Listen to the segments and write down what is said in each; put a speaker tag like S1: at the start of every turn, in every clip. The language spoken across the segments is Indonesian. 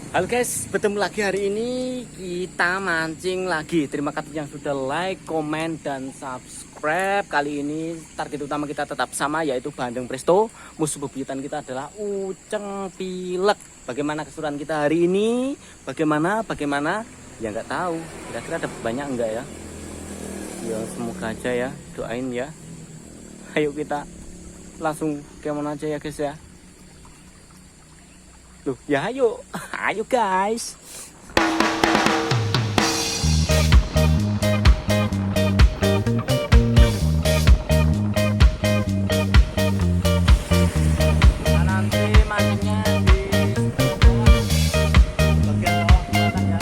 S1: Halo guys, bertemu lagi hari ini kita mancing lagi. Terima kasih yang sudah like, komen, dan subscribe. Kali ini target utama kita tetap sama, yaitu bandeng presto. Musuh bebuyutan kita adalah uceng pilek. Bagaimana keseruan kita hari ini? Bagaimana? Ya nggak tahu. Kira-kira ada banyak enggak ya? Ya semoga aja ya, doain ya. Ayo kita langsung kemana aja ya guys ya. Loh, ya ayo. Ayo guys. Nanti mancingnya di bagian bawah jembatan ya.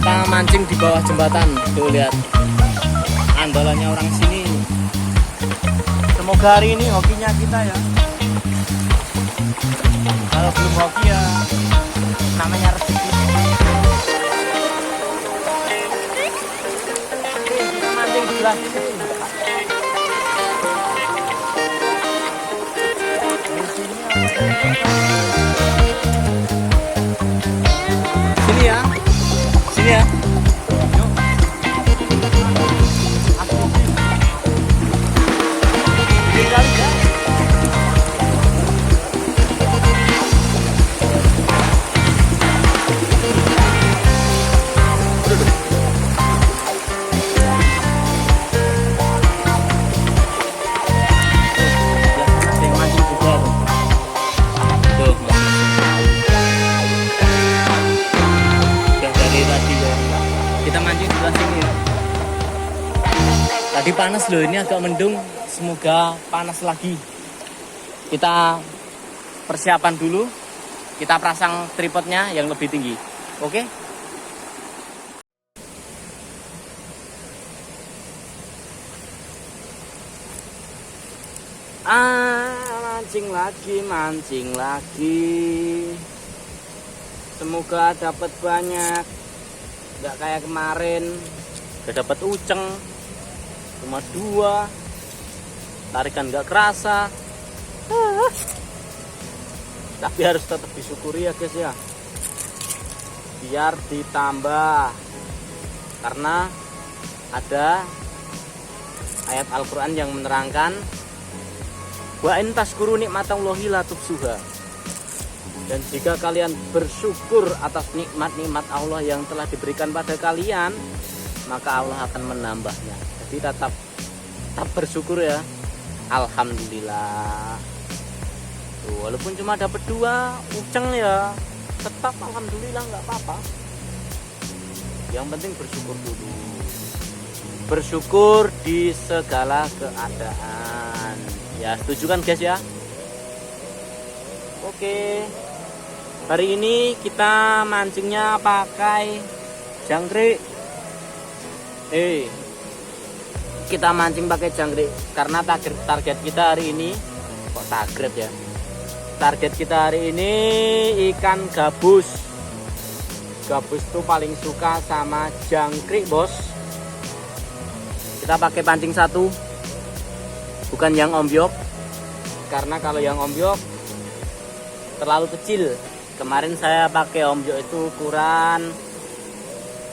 S1: Kita mancing di bawah jembatan. Tuh lihat, andalannya orang sini. Semoga hari ini hokinya kita ya. Kalau belum hoki ya namanya rezeki. Kita mancing di sebelah sini. Sini ya. Sini ya. Kita mancing sebelah sini ya. Tadi panas loh, ini agak mendung. Semoga panas lagi. Kita persiapan dulu. Kita pasang tripodnya yang lebih tinggi. Oke? Mancing lagi. Semoga dapat banyak. Nggak kayak kemarin udah dapat uceng cuma 2, tarikan nggak kerasa. Tapi harus tetap disyukuri ya guys ya, biar ditambah, karena ada ayat Al-Quran yang menerangkan wa in tashkuru nikmatallahi la tuhsuha. Dan jika kalian bersyukur atas nikmat-nikmat Allah yang telah diberikan pada kalian, maka Allah akan menambahnya. Jadi tetap bersyukur ya. Alhamdulillah. Tuh, walaupun cuma dapat 2 uceng ya, tetap alhamdulillah, nggak apa-apa. Yang penting bersyukur dulu. Bersyukur di segala keadaan. Ya, setuju kan guys ya? Oke. Hari ini kita mancingnya pakai jangkrik. Kita mancing pakai jangkrik karena target kita hari ini kok target ya. Target kita hari ini ikan gabus. Gabus tuh paling suka sama jangkrik, bos. Kita pakai pancing satu, bukan yang ombyok, karena kalau yang ombyok terlalu kecil. Kemarin saya pakai ombyok itu ukuran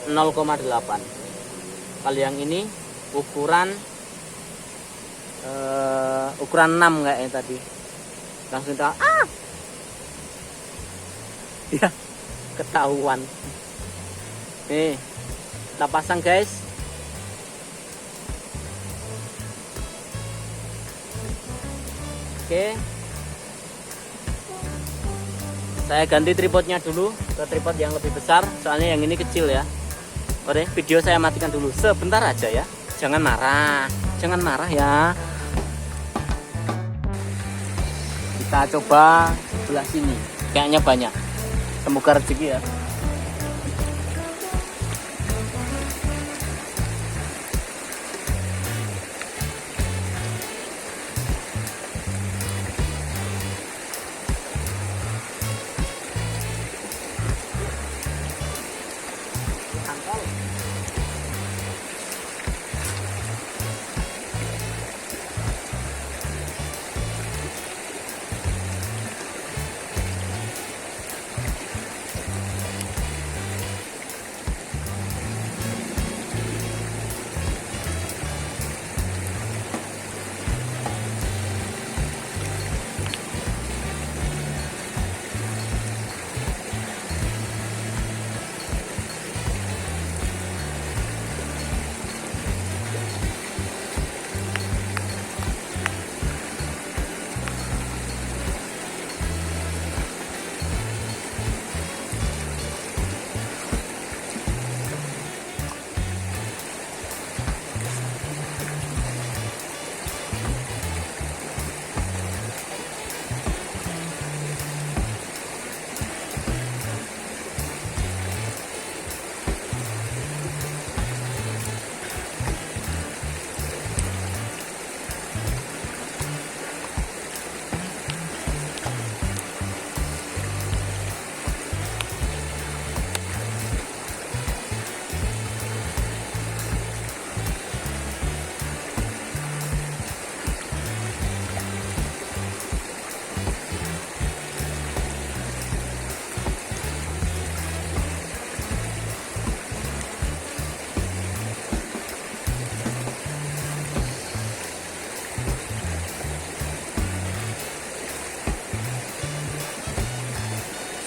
S1: 0,8. Kalau yang ini ukuran 6 kayaknya tadi. Langsung kita ya, ketahuan. Nih, kita pasang, guys. Oke. Saya ganti tripodnya dulu ke tripod yang lebih besar, soalnya yang ini kecil ya. Oke, video saya matikan dulu sebentar aja ya. Jangan marah. Jangan marah ya. Kita coba sebelah sini. Kayaknya banyak. Semoga rezeki ya.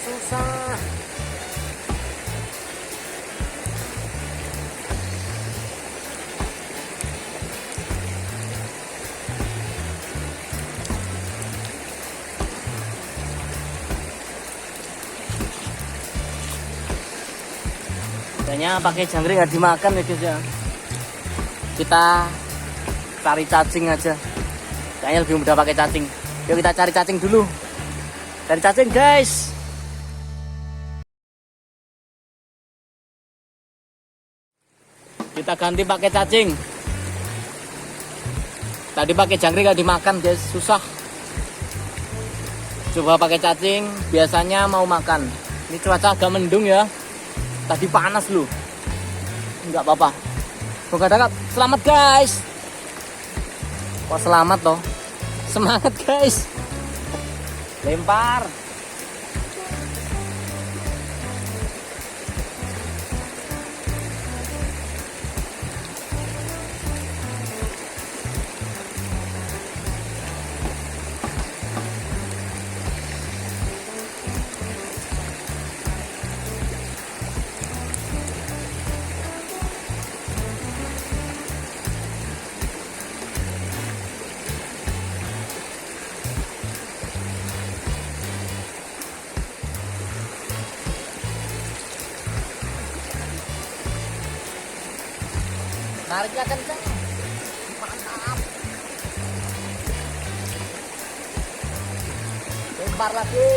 S1: Susah. Kayaknya pakai jangkrik nggak dimakan ya, guys ya. Kita cari cacing aja. Kayaknya lebih mudah pakai cacing. Yuk kita cari cacing dulu. Cari cacing, guys. Kita ganti pakai cacing. Tadi pakai jangkrik nggak dimakan, guys, susah. Coba pakai cacing, biasanya mau makan. Ini cuaca agak mendung ya. Tadi panas lu. Enggak apa-apa. Semoga dapat. Selamat, guys. Kok selamat toh? Semangat, guys. Lempar. Tariknya kenceng. Mantap. Lempar lagi.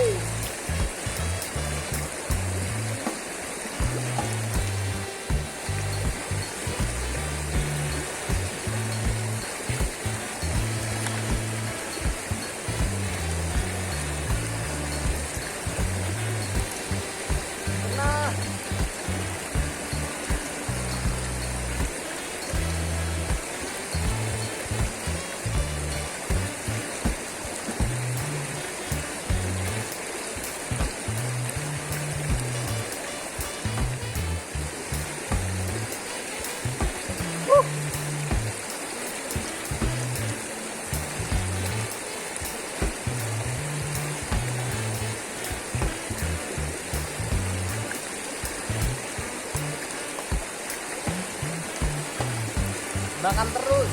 S1: makan terus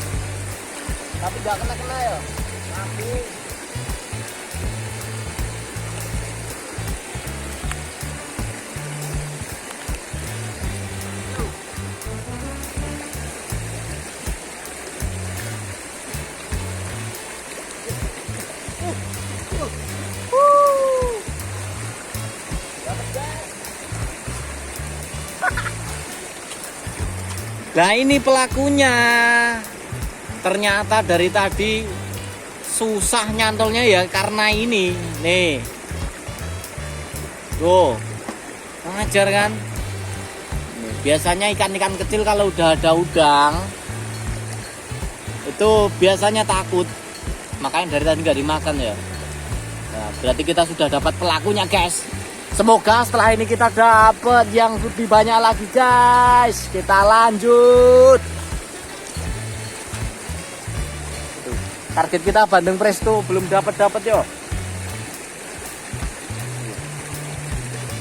S1: tapi nggak kena ya tapi Nah ini pelakunya. Ternyata dari tadi susah nyantolnya ya karena ini. Nih. Tuh. Ngajar kan? Nih, biasanya ikan-ikan kecil kalau udah ada udang itu biasanya takut. Makanya dari tadi nggak dimakan ya. Nah, berarti kita sudah dapat pelakunya, guys. Semoga setelah ini kita dapat yang lebih banyak lagi, guys. Kita lanjut. Target kita Bandeng Presto belum dapat yo.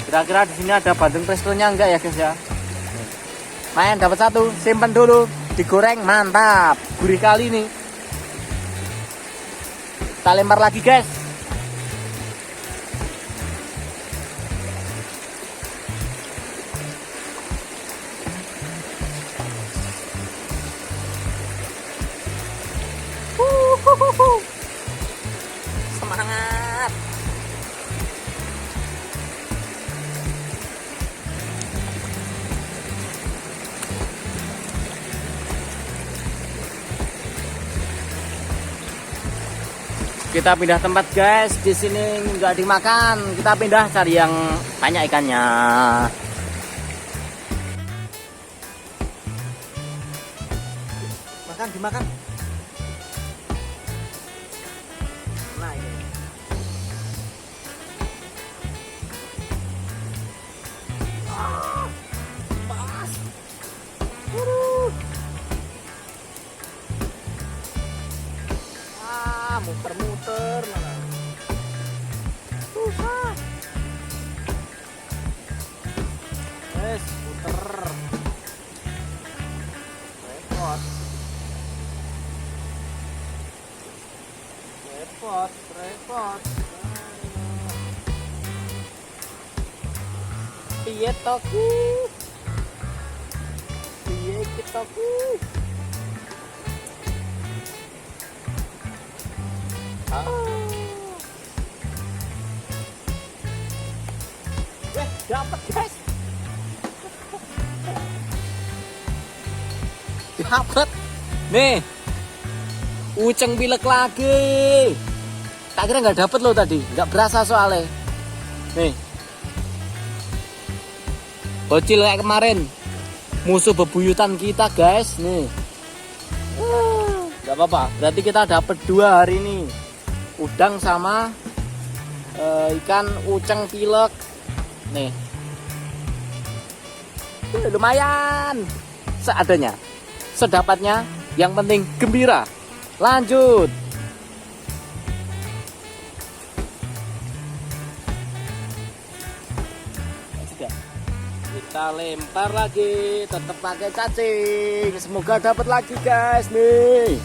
S1: Kira-kira di sini ada Bandeng Prestonya enggak ya, guys ya? Main dapat satu, simpen dulu, digoreng mantap. Gurih kali ini. Kita lempar lagi, guys. Semangat. Kita pindah tempat, guys. Di sini nggak dimakan. Kita pindah cari yang banyak ikannya. Makan, dimakan. Nah, ini. Pas. Muter-muter malah. Susah. Wes, muter. Repot. Repot. Piye toku? Piye kitoku? Dapat, guys. Dapat. Nih. Uceng pilek lagi. Tak kira nggak dapat loh tadi, nggak berasa soalnya. Nih. Bocil kayak kemarin. Musuh bebuyutan kita, guys. Nih. Nggak apa-apa. Berarti kita dapat 2 hari ini. Udang sama ikan uceng pilek. Nih. Lumayan. Seadanya. Sedapatnya. Yang penting gembira. Lanjut. Kita lempar lagi. Tetap pakai cacing. Semoga dapat lagi, guys. Nih.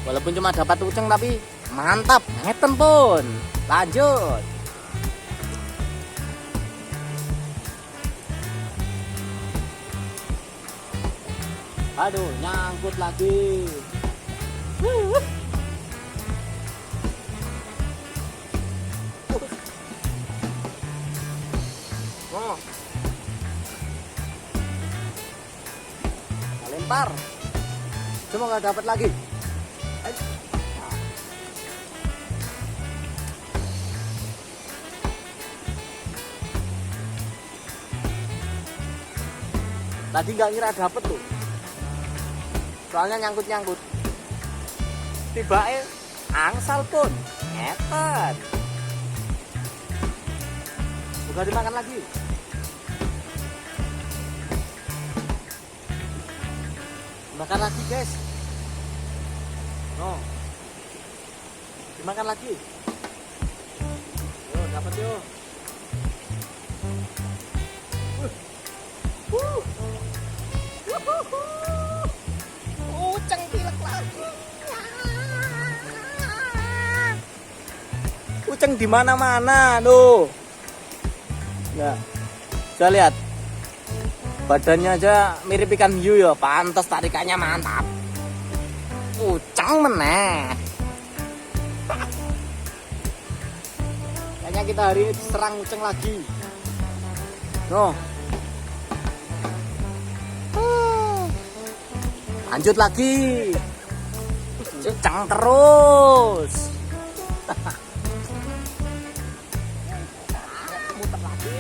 S1: Walaupun cuma dapat uceng tapi mantap, ngeten pun. Lanjut. Aduh, nyangkut lagi. Oh. Lempar. Semoga dapat lagi. Tadi nggak ngira dapet tuh, soalnya nyangkut-nyangkut. Tiba-tiba angsal pun ngeten. Bukan dimakan lagi. Makan lagi, guys. No. Dimakan lagi. Yo, dapat yo. Woo. kenceng di mana-mana tuh. Ya, saya lihat badannya aja mirip ikan hiu ya, pantas tarikannya mantap. Ucang meneh. Kayaknya kita hari ini diserang uceng lagi. No. Lanjut lagi. Ucang terus. Muter lagi.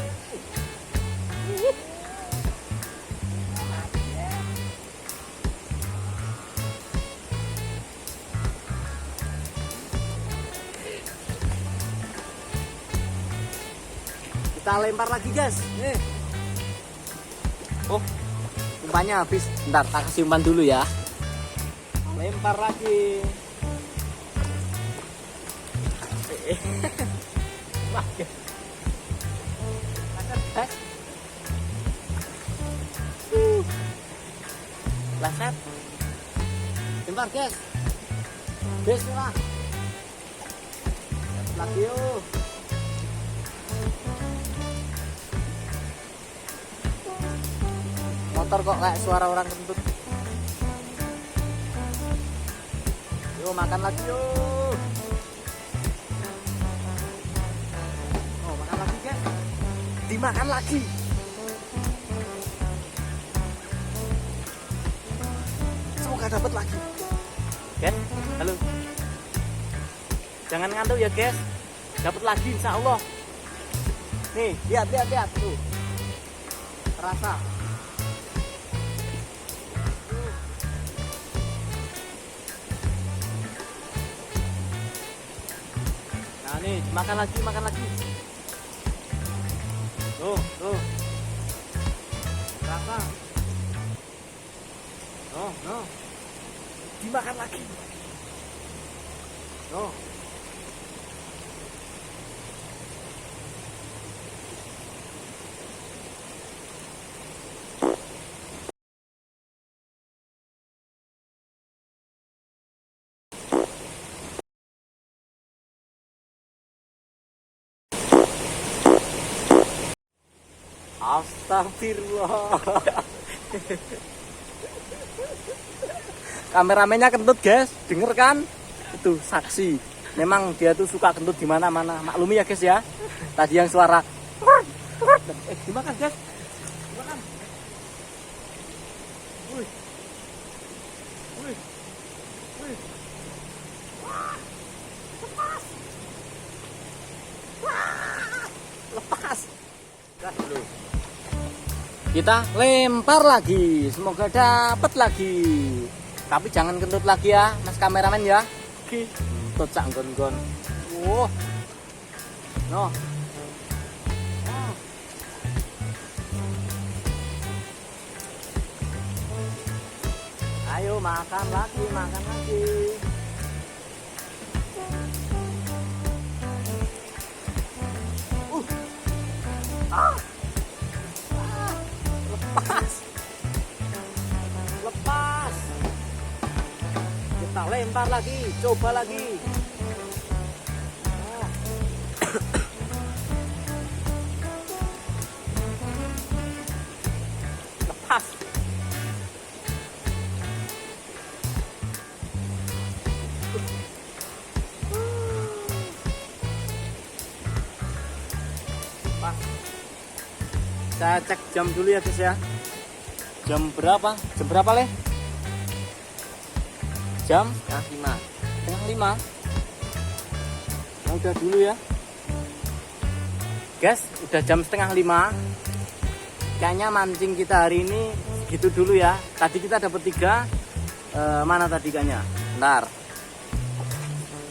S1: Kita lempar lagi guys. Nih. Oh, umpannya habis. Bentar, tak kasih umpan dulu ya. Lempar lagi. Laset. Lempar guys. Guys lah. Lagi yuk. Motor kok kayak suara orang kentut. Yuk makan lagi yuk. Oh makan lagi guys. Dimakan lagi. Semoga dapat lagi. Guys, halo. Jangan ngantuk ya guys. Dapat lagi insya Allah. Nih lihat tuh. Terasa. Nih, makan lagi. Tuh. Rasa. No. Dimakan lagi. No. Astagfirullah. Kameramennya kentut guys, denger kan? Itu saksi. Memang dia tuh suka kentut di mana-mana. Maklumi ya guys ya. Tadi yang suara dimakan guys. Dimakan. Wih. Lepas. Lepas. Dulu. Kita lempar lagi, semoga dapat lagi. Tapi jangan kentut lagi ya, mas kameramen ya. Oke. Kentut sak nggon-nggon. Wow. No. Ayo makan lagi. Lepas. Kita lempar lagi, coba lagi. Lepas. Saya cek jam dulu ya guys ya. Jam berapa? Leh? Jam setengah lima. Nah, udah dulu ya guys, udah jam setengah lima. Kayaknya mancing kita hari ini gitu dulu ya. Tadi kita dapat 3. Mana tadi ikannya? Bentar.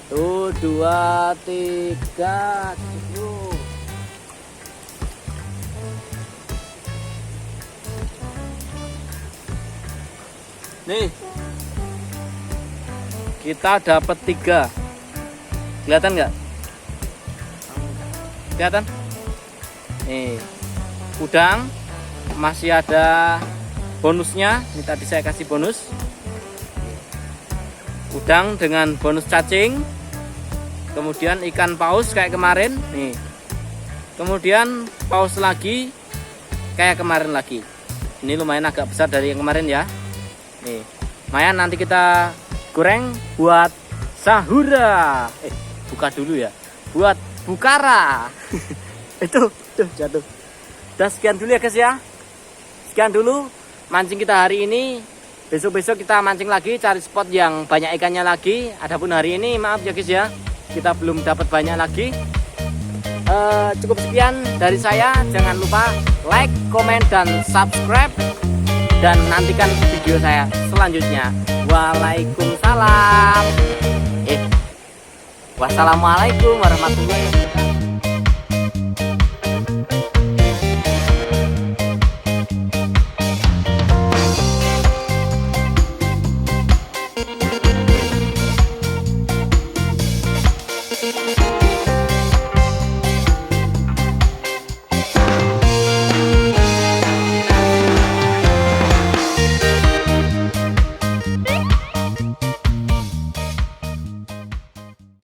S1: Tuh 2, 3. Nih, kita dapat 3. Kelihatan nggak? Kelihatan? Nih, udang masih ada bonusnya. Ini tadi saya kasih bonus. Udang dengan bonus cacing. kemudian ikan paus kayak kemarin nih, kemudian paus lagi kayak kemarin lagi. Ini lumayan agak besar dari yang kemarin ya. Nih, lumayan nanti kita goreng buat sahura. Buka dulu ya, buat bukara. Itu tuh jatuh. Udah sekian dulu ya guys ya. Sekian dulu mancing kita hari ini. Besok-besok kita mancing lagi, cari spot yang banyak ikannya lagi. Adapun hari ini maaf ya guys ya, kita belum dapat banyak lagi. Cukup sekian dari saya. Jangan lupa like, komen, dan subscribe. Dan nantikan video saya selanjutnya. Waalaikumsalam. Wassalamualaikum warahmatullahi wabarakatuh.